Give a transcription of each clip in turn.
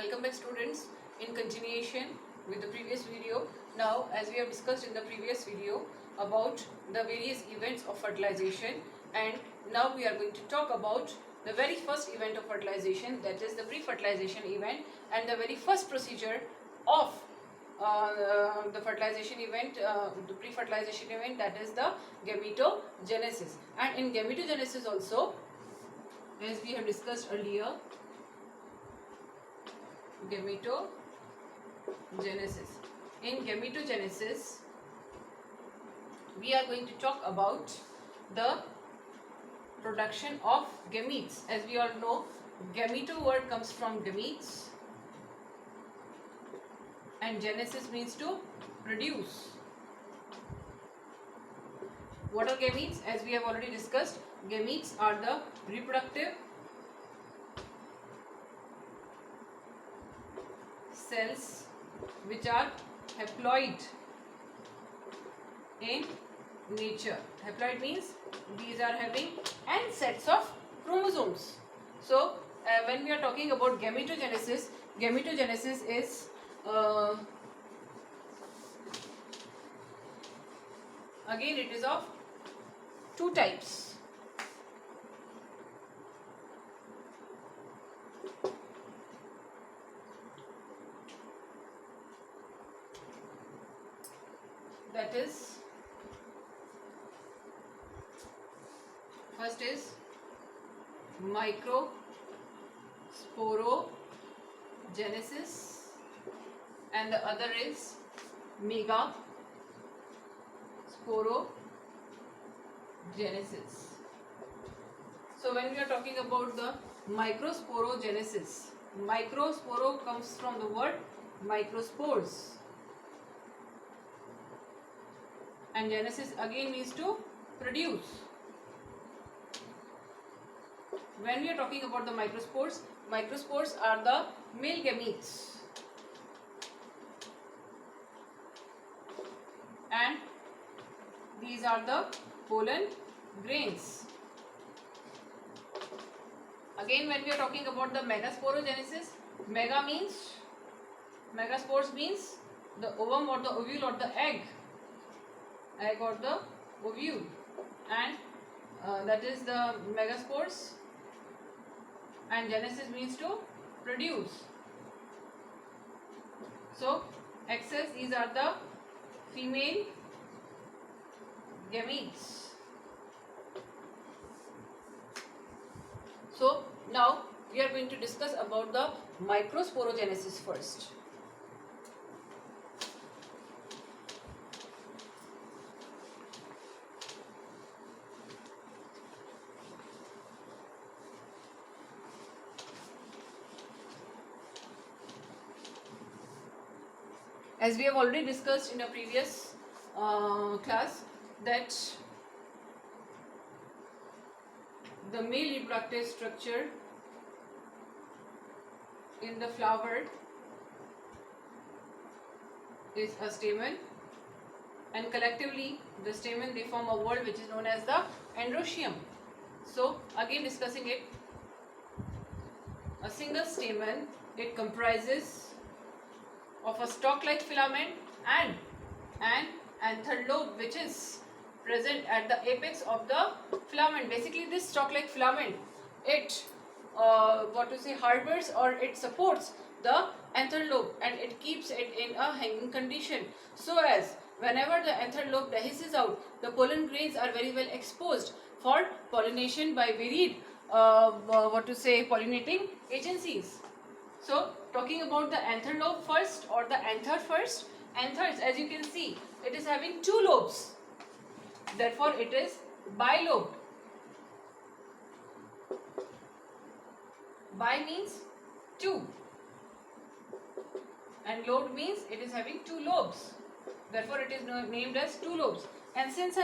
Welcome back students. In continuation with the previous video, now as we have discussed in the previous video about the various events of fertilization, and now we are going to talk about the very first event of fertilization, that is the pre-fertilization event, and the very first procedure of the fertilization event, the pre-fertilization event, that is the gametogenesis. And in gametogenesis also, as we have discussed earlier, gametogenesis. In gametogenesis, we are going to talk about the production of gametes. As we all know, gameto word comes from gametes, and genesis means to produce. What are gametes? As we have already discussed, gametes are the reproductive cells which are haploid in nature. Haploid means these are having n sets of chromosomes. So when we are talking about gametogenesis, gametogenesis is again it is of two types. That is, first is microsporogenesis and the other is megasporogenesis. So when we are talking about the microsporogenesis, microsporo comes from the word microspores, and genesis again means to produce. When we are talking about the microspores, microspores are the male gametes, and these are the pollen grains. Again, when we are talking about the megasporogenesis, megaspores means the ovum or the ovule or the egg or the ovule, and that is the megaspores, and genesis means to produce. So XS, these are the female gametes. So now we are going to discuss about the microsporogenesis first. As we have already discussed in a previous class, that the male reproductive structure in the flower is a stamen, and collectively the stamen, they form a wall which is known as the androecium. So again discussing it, a single stamen, it comprises of a stalk-like filament and an anther lobe which is present at the apex of the filament. Basically, this stalk-like filament, it harbors or it supports the anther lobe, and it keeps it in a hanging condition, so as whenever the anther lobe dehisces out, the pollen grains are very well exposed for pollination by varied pollinating agencies. So talking about the anther lobe first, or the anther first, anthers, as you can see, it is having two lobes, therefore it is bilobed. Bi means two, and lobed means it is having two lobes, therefore it is named as two lobes. And since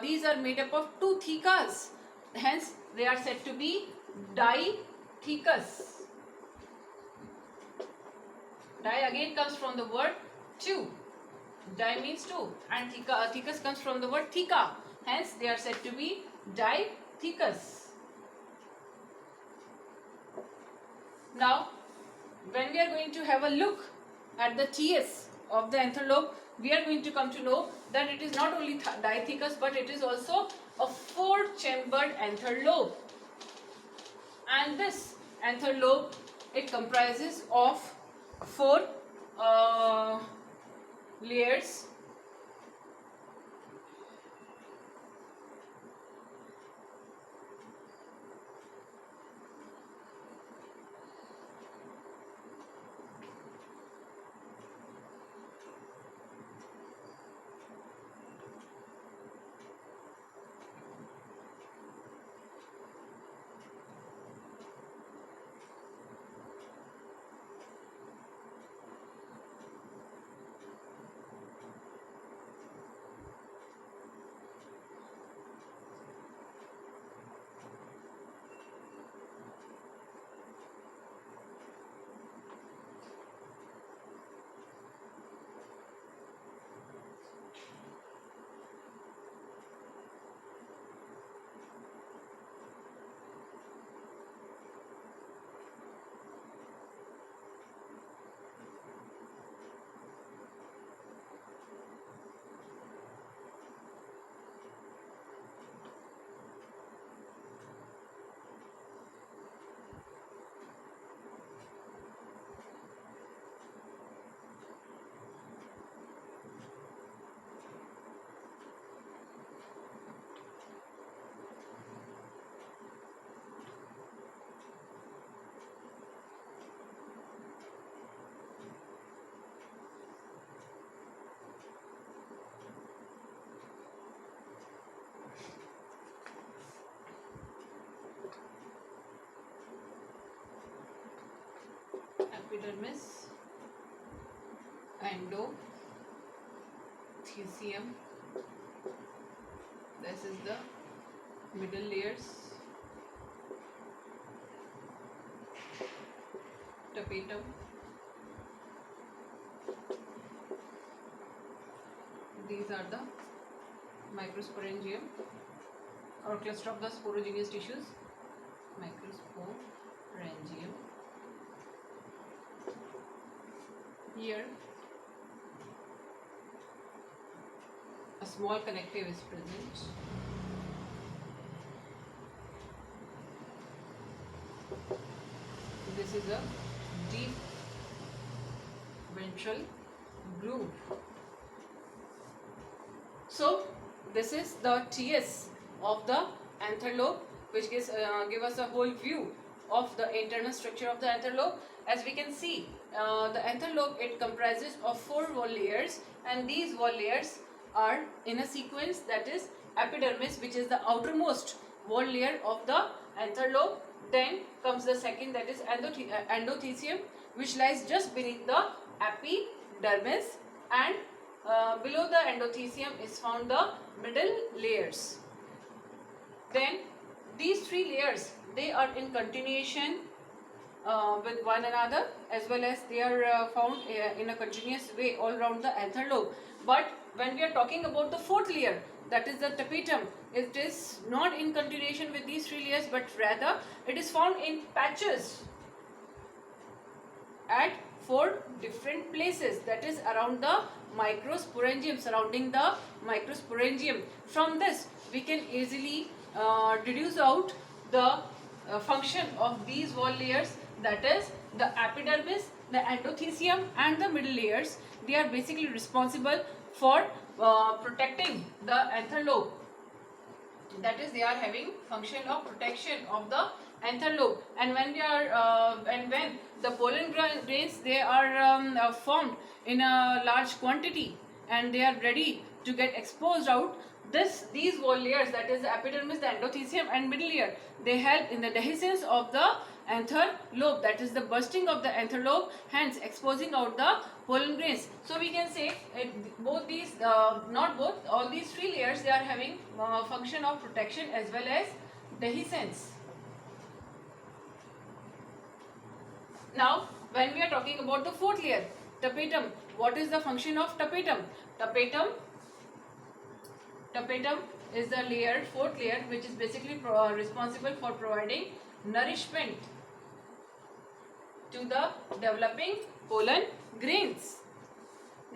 these are made up of two thecas, hence they are said to be dithecous. Di again comes from the word two. Di means two, and thecus comes from the word theca. Hence, they are said to be dithecous. Now, when we are going to have a look at the TS of the anther lobe, we are going to come to know that it is not only dithecous, but it is also a 4-chambered anther lobe. And this anther lobe, it comprises of 4 layers. Epidermis, endothecium, this is the middle layers, tapetum, these are the microsporangium or cluster of the sporogenous tissues, microsporangium. Here a small connective is present. This is a deep ventral groove. So this is the TS of the anther lobe, which gives give us a whole view of the internal structure of the anther lobe. As we can see, the anther lobe, it comprises of 4 wall layers, and these wall layers are in a sequence, that is epidermis, which is the outermost wall layer of the anther lobe. Then comes the second, that is endothecium, which lies just beneath the epidermis, and below the endothecium is found the middle layers. Then these 3 layers, they are in continuation with one another, as well as they are found in a continuous way all around the anther lobe. But when we are talking about the 4th layer, that is the tapetum, it is not in continuation with these 3 layers, but rather it is found in patches at 4 different places, that is around the microsporangium, surrounding the microsporangium. From this we can easily deduce out the function of these wall layers, that is the epidermis, the endothecium and the middle layers. They are basically responsible for protecting the anther lobe, that is they are having function of protection of the anther lobe. And when we are when the pollen grains, they are formed in a large quantity and they are ready to get exposed out, these wall layers, that is the epidermis, the endothecium and middle layer, they help in the dehiscence of the anther lobe, that is the bursting of the anther lobe, hence exposing out the pollen grains. So we can say both these, not both, all these 3 layers, they are having function of protection as well as dehiscence. Now when we are talking about the 4th layer, tapetum, what is the function of tapetum? Tapetum is the layer, 4th layer, which is basically responsible for providing nourishment to the developing pollen grains.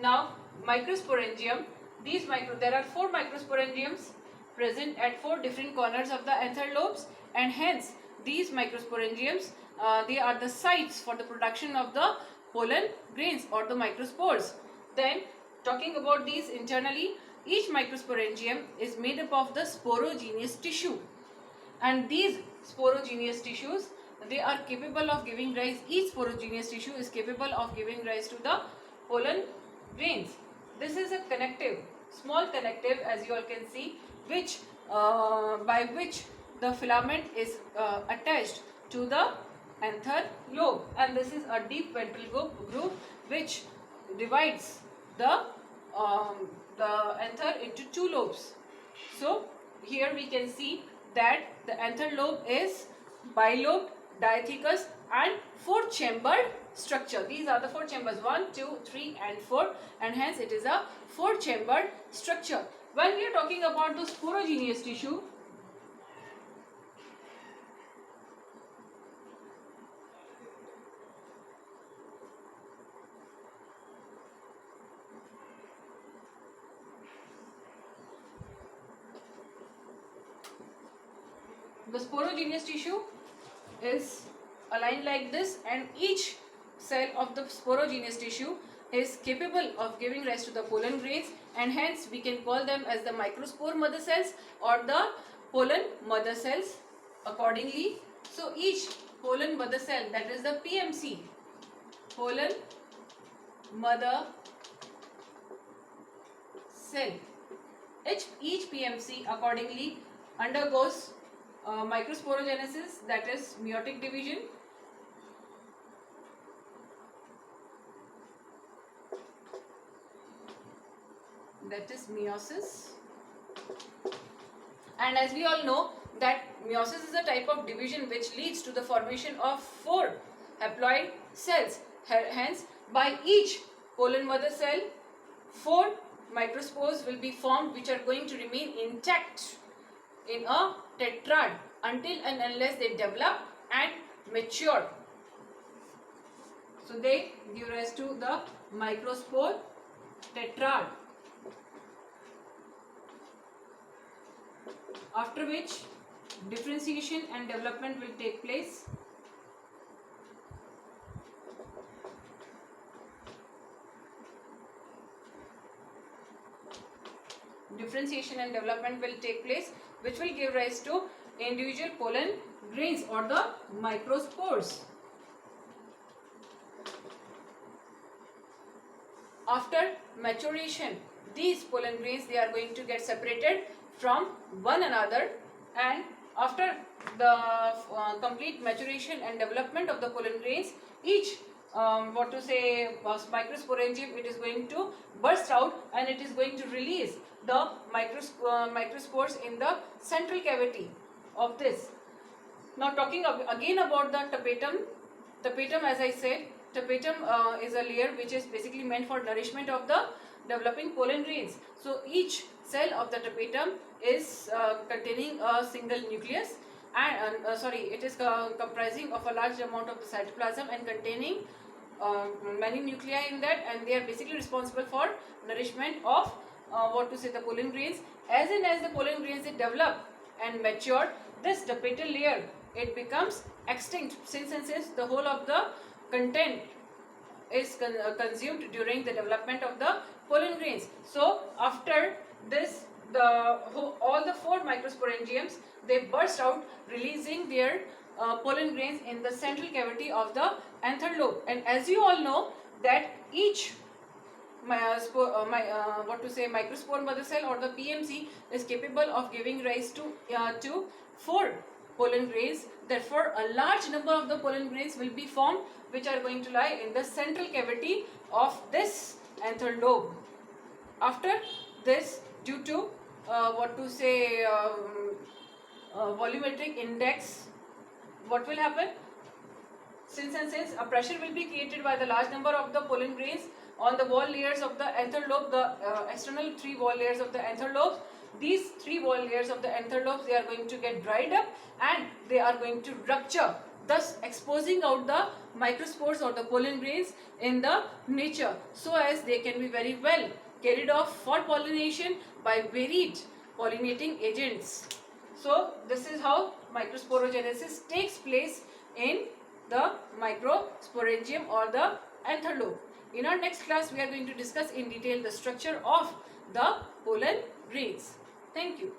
Now, microsporangium. There are 4 microsporangiums present at 4 different corners of the anther lobes, and hence these microsporangiums they are the sites for the production of the pollen grains or the microspores. Then, talking about these internally, each microsporangium is made up of the sporogenous tissue, and these sporogenous tissues, they are capable of giving rise. Each sporogenous tissue is capable of giving rise to the pollen grains. This is a connective, small connective, as you all can see, which by which the filament is attached to the anther lobe, and this is a deep ventral groove which divides the anther into 2 lobes. So here we can see that the anther lobe is bilobed, diathecous and 4-chambered structure. These are the 4 chambers, 1, 2, 3 and 4, and hence it is a 4-chambered structure. When we are talking about the sporogenous tissue, the sporogenous tissue is aligned like this, and each cell of the sporogenous tissue is capable of giving rise to the pollen grains, and hence we can call them as the microspore mother cells or the pollen mother cells accordingly. So each pollen mother cell, that is the PMC, pollen mother cell, each PMC accordingly undergoes microsporogenesis, that is meiotic division, that is meiosis. And as we all know that meiosis is a type of division which leads to the formation of 4 haploid cells. Hence, by each pollen mother cell, 4 microspores will be formed which are going to remain intact in a tetrad until and unless they develop and mature. So they give rise to the microspore tetrad, after which differentiation and development will take place. Differentiation and development will take place, which will give rise to individual pollen grains or the microspores. After maturation, these pollen grains, they are going to get separated from one another, and after the complete maturation and development of the pollen grains, each microsporangium, it is going to burst out and it is going to release the microspores in the central cavity of this. Now talking again about the tapetum, as I said, tapetum is a layer which is basically meant for nourishment of the developing pollen grains. So each cell of the tapetum is containing a single nucleus, and it is comprising of a large amount of the cytoplasm and containing many nuclei in that, and they are basically responsible for nourishment of the pollen grains. As the pollen grains develop and mature, this tapetal layer, it becomes extinct since the whole of the content is consumed during the development of the pollen grains. So after this, all the 4 microsporangiums, they burst out, releasing their pollen grains in the central cavity of the anther lobe. And as you all know that each microspore mother cell or the PMC is capable of giving rise to 4 pollen grains. Therefore, a large number of the pollen grains will be formed, which are going to lie in the central cavity of this anther lobe. After this, due to volumetric index, what will happen? Since a pressure will be created by the large number of the pollen grains on the wall layers of the anther lobe, the external 3 wall layers of the anther lobes. These 3 wall layers of the anther lobes, they are going to get dried up and they are going to rupture thus exposing out the microspores or the pollen grains in the nature, so as they can be very well carried off for pollination by varied pollinating agents. So this is how microsporogenesis takes place in the microsporangium or the anther lobe. In our next class, we are going to discuss in detail the structure of the pollen grains. Thank you.